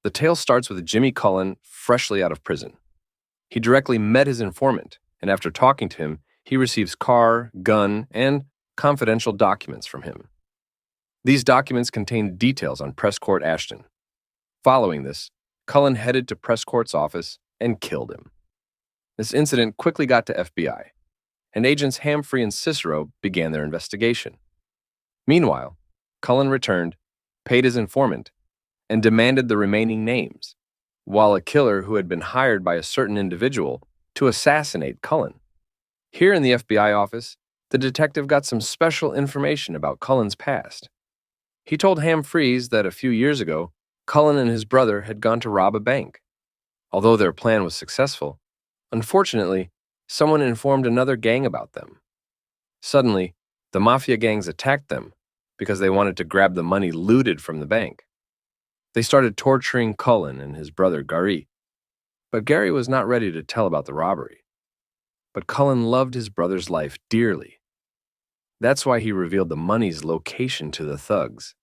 The tale starts with Jimmy Cullen freshly out of prison. He directly met his informant, and after talking to him, he receives car, gun, and confidential documents from him. These documents contain details on Prescott Ashton. Following this, Cullen headed to Prescott's office and killed him. This incident quickly got to FBI, and agents Hamfrey and Cicero began their investigation. Meanwhile, Cullen returned, paid his informant, and demanded the remaining names, while a killer who had been hired by a certain individual to assassinate Cullen. Here in the FBI office, the detective got some special information about Cullen's past. He told Hamfries that a few years ago, Cullen and his brother had gone to rob a bank. Although their plan was successful, unfortunately, someone informed another gang about them. Suddenly, the mafia gangs attacked them because they wanted to grab the money looted from the bank. They started torturing Cullen and his brother Gary. But Gary was not ready to tell about the robbery. But Cullen loved his brother's life dearly. That's why he revealed the money's location to the thugs.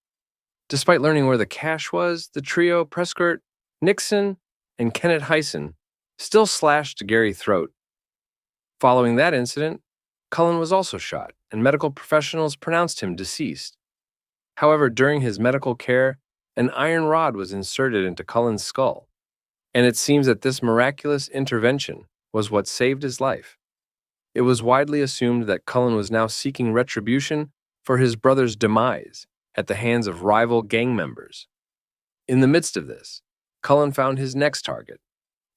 Despite learning where the cash was, the trio, Prescott, Nixon, and Kenneth Hyson, still slashed Gary's throat. Following that incident, Cullen was also shot, and medical professionals pronounced him deceased. However, during his medical care, an iron rod was inserted into Cullen's skull, and it seems that this miraculous intervention was what saved his life. It was widely assumed that Cullen was now seeking retribution for his brother's demise at the hands of rival gang members. In the midst of this, Cullen found his next target,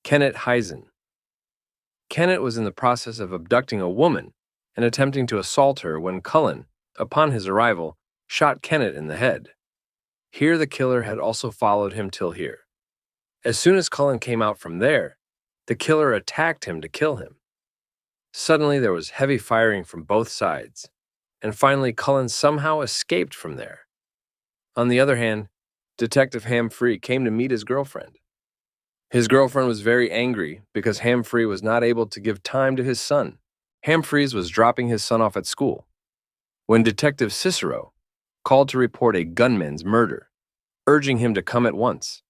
Kenneth Hyson. Kenneth was in the process of abducting a woman and attempting to assault her when Cullen, upon his arrival, shot Kenneth in the head. Here the killer had also followed him till here. As soon as Cullen came out from there, the killer attacked him to kill him. Suddenly there was heavy firing from both sides, and finally Cullen somehow escaped from there. On the other hand, Detective Hamfrey came to meet his girlfriend. His girlfriend was very angry because Hamfrey was not able to give time to his son. Hamfries was dropping his son off at school when Detective Cicero called to report a gunman's murder, urging him to come at once.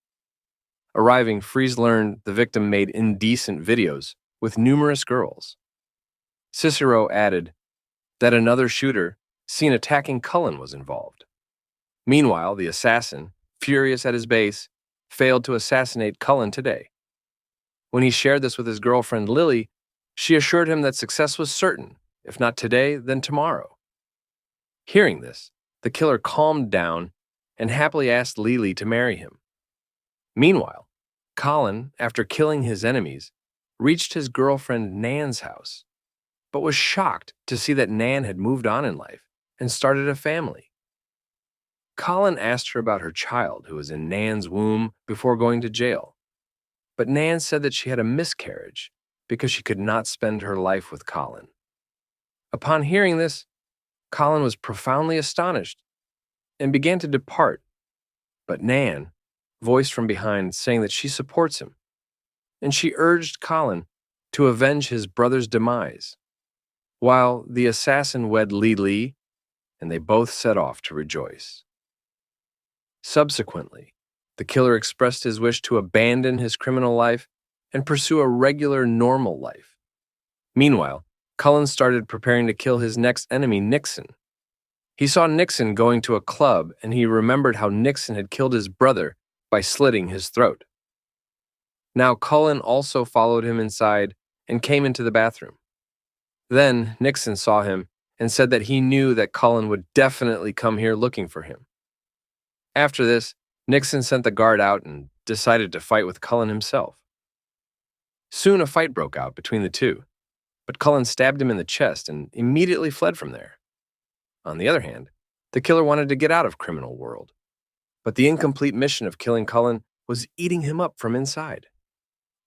Arriving, Freeze learned the victim made indecent videos with numerous girls. Cicero added that another shooter, seen attacking Cullen, was involved. Meanwhile, the assassin, furious at his base, failed to assassinate Cullen today. When he shared this with his girlfriend Lily, she assured him that success was certain, if not today, then tomorrow. Hearing this, the killer calmed down and happily asked Lily to marry him. Meanwhile, Cullen, after killing his enemies, reached his girlfriend Nan's house, but was shocked to see that Nan had moved on in life and started a family. Cullen asked her about her child who was in Nan's womb before going to jail, but Nan said that she had a miscarriage because she could not spend her life with Cullen. Upon hearing this, Cullen was profoundly astonished and began to depart, but Nan voiced from behind saying that she supports him, and she urged Cullen to avenge his brother's demise, while the assassin wed Lee, and they both set off to rejoice. Subsequently, the killer expressed his wish to abandon his criminal life and pursue a regular, normal life. Meanwhile, Cullen started preparing to kill his next enemy, Nixon. He saw Nixon going to a club, and he remembered how Nixon had killed his brother by slitting his throat. Now Cullen also followed him inside and came into the bathroom. Then Nixon saw him and said that he knew that Cullen would definitely come here looking for him. After this, Nixon sent the guard out and decided to fight with Cullen himself. Soon a fight broke out between the two, but Cullen stabbed him in the chest and immediately fled from there. On the other hand, the killer wanted to get out of criminal world, but the incomplete mission of killing Cullen was eating him up from inside.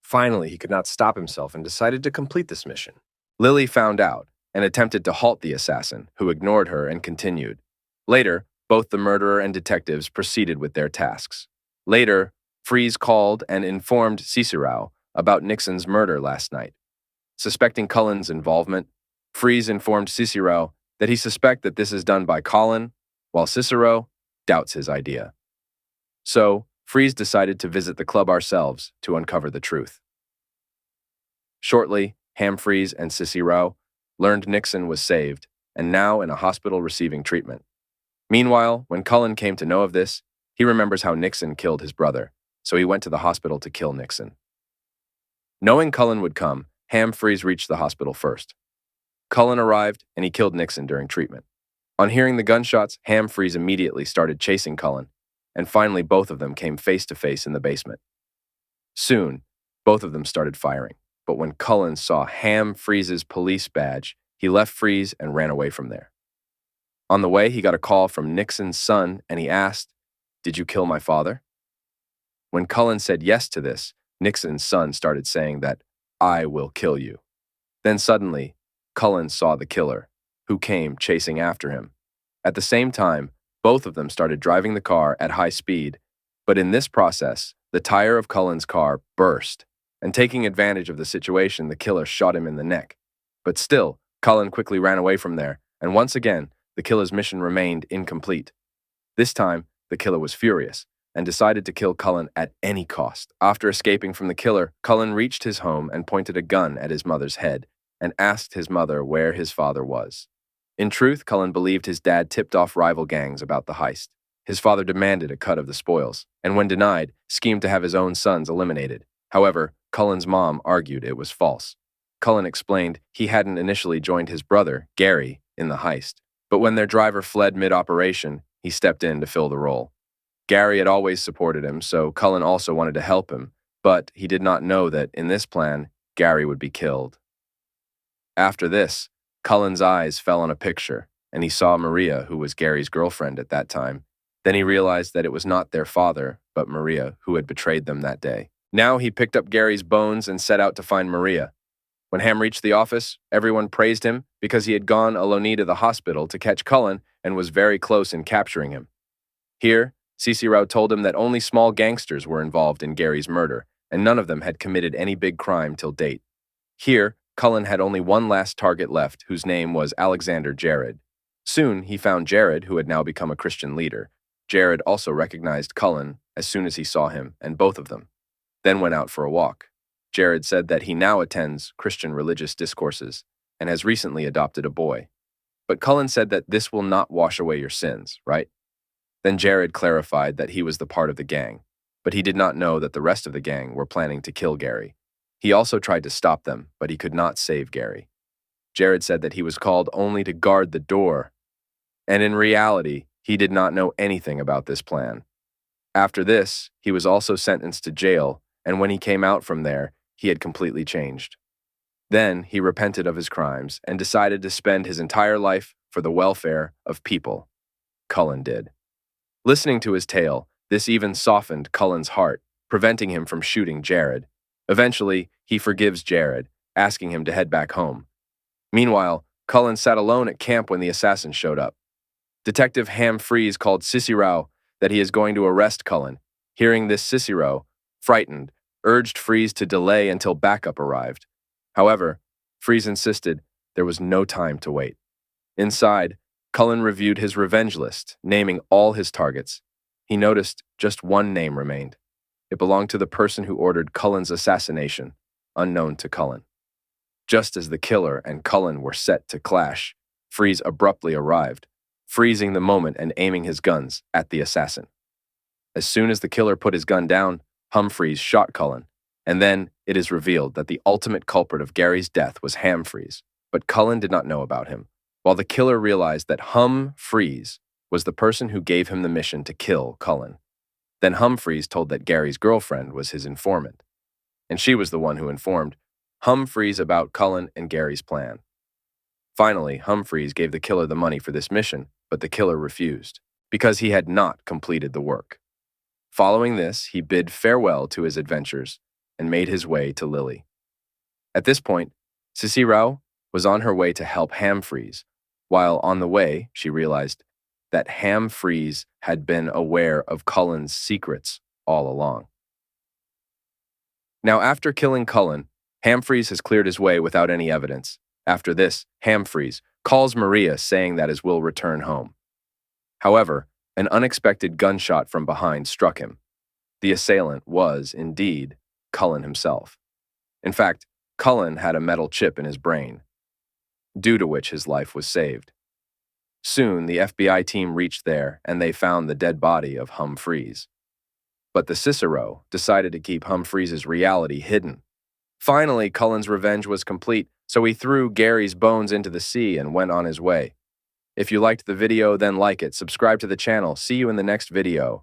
Finally, he could not stop himself and decided to complete this mission. Lily found out and attempted to halt the assassin, who ignored her and continued. Later, both the murderer and detectives proceeded with their tasks. Later, Freeze called and informed Cicero about Nixon's murder last night. Suspecting Cullen's involvement, Freeze informed Cicero that he suspects that this is done by Cullen, while Cicero doubts his idea. So, Freeze decided to visit the club ourselves to uncover the truth. Shortly, Hamfreeze and Sissy Rowe learned Nixon was saved and now in a hospital receiving treatment. Meanwhile, when Cullen came to know of this, he remembers how Nixon killed his brother, so he went to the hospital to kill Nixon. Knowing Cullen would come, Hamfreeze reached the hospital first. Cullen arrived and he killed Nixon during treatment. On hearing the gunshots, Hamfreeze immediately started chasing Cullen, and finally both of them came face to face in the basement. Soon, both of them started firing, but when Cullen saw Hamfreeze's police badge, he left Freeze and ran away from there. On the way, he got a call from Nixon's son and he asked, "Did you kill my father?" When Cullen said yes to this, Nixon's son started saying that, "I will kill you." Then suddenly, Cullen saw the killer, who came chasing after him. At the same time, both of them started driving the car at high speed, but in this process, the tire of Cullen's car burst, and taking advantage of the situation, the killer shot him in the neck. But still, Cullen quickly ran away from there, and once again, the killer's mission remained incomplete. This time, the killer was furious and decided to kill Cullen at any cost. After escaping from the killer, Cullen reached his home and pointed a gun at his mother's head and asked his mother where his father was. In truth, Cullen believed his dad tipped off rival gangs about the heist. His father demanded a cut of the spoils, and when denied, schemed to have his own sons eliminated. However, Cullen's mom argued it was false. Cullen explained he hadn't initially joined his brother, Gary, in the heist, but when their driver fled mid-operation, he stepped in to fill the role. Gary had always supported him, so Cullen also wanted to help him, but he did not know that, in this plan, Gary would be killed. After this, Cullen's eyes fell on a picture, and he saw Maria, who was Gary's girlfriend at that time. Then he realized that it was not their father, but Maria, who had betrayed them that day. Now he picked up Gary's bones and set out to find Maria. When Ham reached the office, everyone praised him because he had gone alone to the hospital to catch Cullen and was very close in capturing him. Here, Sissy Rowe told him that only small gangsters were involved in Gary's murder, and none of them had committed any big crime till date. Here, Cullen had only one last target left, whose name was Alexander Jared. Soon, he found Jared, who had now become a Christian leader. Jared also recognized Cullen as soon as he saw him, and both of them then went out for a walk. Jared said that he now attends Christian religious discourses and has recently adopted a boy. But Cullen said that this will not wash away your sins, right? Then Jared clarified that he was the part of the gang, but he did not know that the rest of the gang were planning to kill Gary. He also tried to stop them, but he could not save Gary. Jared said that he was called only to guard the door, and in reality, he did not know anything about this plan. After this, he was also sentenced to jail, and when he came out from there, he had completely changed. Then he repented of his crimes and decided to spend his entire life for the welfare of people. Cullen did. Listening to his tale, this even softened Cullen's heart, preventing him from shooting Jared. Eventually, he forgives Jared, asking him to head back home. Meanwhile, Cullen sat alone at camp when the assassin showed up. Detective Hamfreeze called Sissy Rowe that he is going to arrest Cullen. Hearing this, Sissy Rowe, frightened, urged Freeze to delay until backup arrived. However, Freeze insisted there was no time to wait. Inside, Cullen reviewed his revenge list, naming all his targets. He noticed just one name remained. It belonged to the person who ordered Cullen's assassination, unknown to Cullen. Just as the killer and Cullen were set to clash, Freeze abruptly arrived, freezing the moment and aiming his guns at the assassin. As soon as the killer put his gun down, Humphreys shot Cullen, and then it is revealed that the ultimate culprit of Gary's death was Hamfreeze, but Cullen did not know about him, while the killer realized that Humphreys was the person who gave him the mission to kill Cullen. Then Humphreys told that Gary's girlfriend was his informant, and she was the one who informed Humphreys about Cullen and Gary's plan. Finally, Humphreys gave the killer the money for this mission, but the killer refused, because he had not completed the work. Following this, he bid farewell to his adventures and made his way to Lily. At this point, Sissy Rowe was on her way to help Hamfreeze, while on the way, she realized that Hamfreeze had been aware of Cullen's secrets all along. Now, after killing Cullen, Hamfreeze has cleared his way without any evidence. After this, Hamfreeze calls Maria saying that his will return home. However, an unexpected gunshot from behind struck him. The assailant was, indeed, Cullen himself. In fact, Cullen had a metal chip in his brain, due to which his life was saved. Soon, the FBI team reached there, and they found the dead body of Humphreys. But the Cicero decided to keep Humphreys' reality hidden. Finally, Cullen's revenge was complete, so he threw Gary's bones into the sea and went on his way. If you liked the video, then like it, subscribe to the channel. See you in the next video.